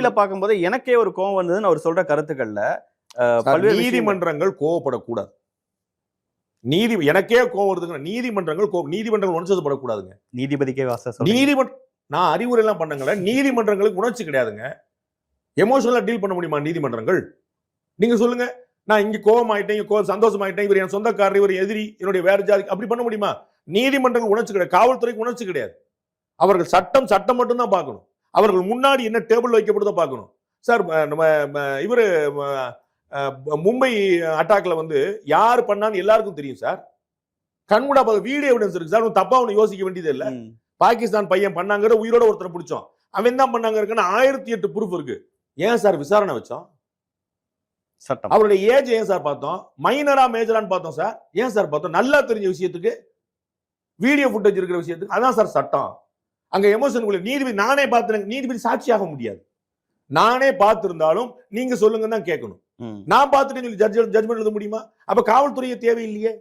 கேள்வியில பார்க்கும்போது எனக்கே ஒரு கோவம் வந்ததுன்னு அவர் சொல்ற கருத்துக்கள்ல பல்வேறு நீதிமன்றங்கள் கோவப்படக்கூடாது. எனக்கே கோவம் வருதுங்க. நீதிமன்றங்கள் உணர்ச்சிப்படக்கூடாதுங்க. நீதிபதிக்கே நான் அறிவுரை எல்லாம் பண்ணுங்களேன். நீதிமன்றங்களுக்கு உணர்ச்சி கிடையாதுங்க. எமோஷனலா டீல் பண்ண முடியுமா நீதிமன்றங்கள்? நீங்க சொல்லுங்க. நான் இங்க கோவம் ஆயிட்டேன், சந்தோஷமாயிட்டேன், இவர் என் சொந்தக்காரர், இவர் எதிரி, என்னுடைய வேற ஜாதி, அப்படி பண்ண முடியுமா? நீதிமன்றங்கள் உணர்ச்சி கிடையாது. காவல்துறைக்கு உணர்ச்சி கிடையாது. அவர்கள் சட்டம் மட்டும் தான் பார்க்கணும். அவர்கள் முன்னாடி என்ன டேபிள் வைக்கப்படுதோ பார்க்கணும். சார் இவரு மும்பை அட்டாக்ல யார் பண்ணான்னு எல்லாருக்கும் தெரியும் சார். கண்கூடா வீடியோ எவிடன்ஸ் இருக்கு சார். தப்பா ஒண்ணு யோசிக்க வேண்டியது இல்ல. பாகிஸ்தான் பையன் பண்ணாங்கிற உயிரோட ஒருத்தரை பிடிச்சோம். அவன் தான் பண்ணாங்க இருக்குன்னு 1008 ப்ரூஃப் இருக்கு. ஏன் சார் விசாரணை வச்சோம்? சட்டம். அவருடைய ஏஜ் ஏன் சார் பார்த்தோம்? மைனரா மேஜரான்னு பார்த்தோம் சார். ஏன் சார் பார்த்தோம்? நல்லா தெரிஞ்ச விஷயத்துக்கு, வீடியோ ஃபுட்டேஜ் இருக்கிற விஷயத்துக்கு. அதான் சார் சட்டம். அங்க எமோஷன் நீதிபதி நானே பார்த்து நீதிபதி சாட்சியாக முடியாது. நானே பார்த்திருந்தாலும் நீங்க சொல்லுங்க தான் கேட்கணும். நான் பார்த்துட்டு ஜட்ஜ்மெண்ட் எழுத முடியுமா? அப்ப காவல்துறையை தேவையில்லையே.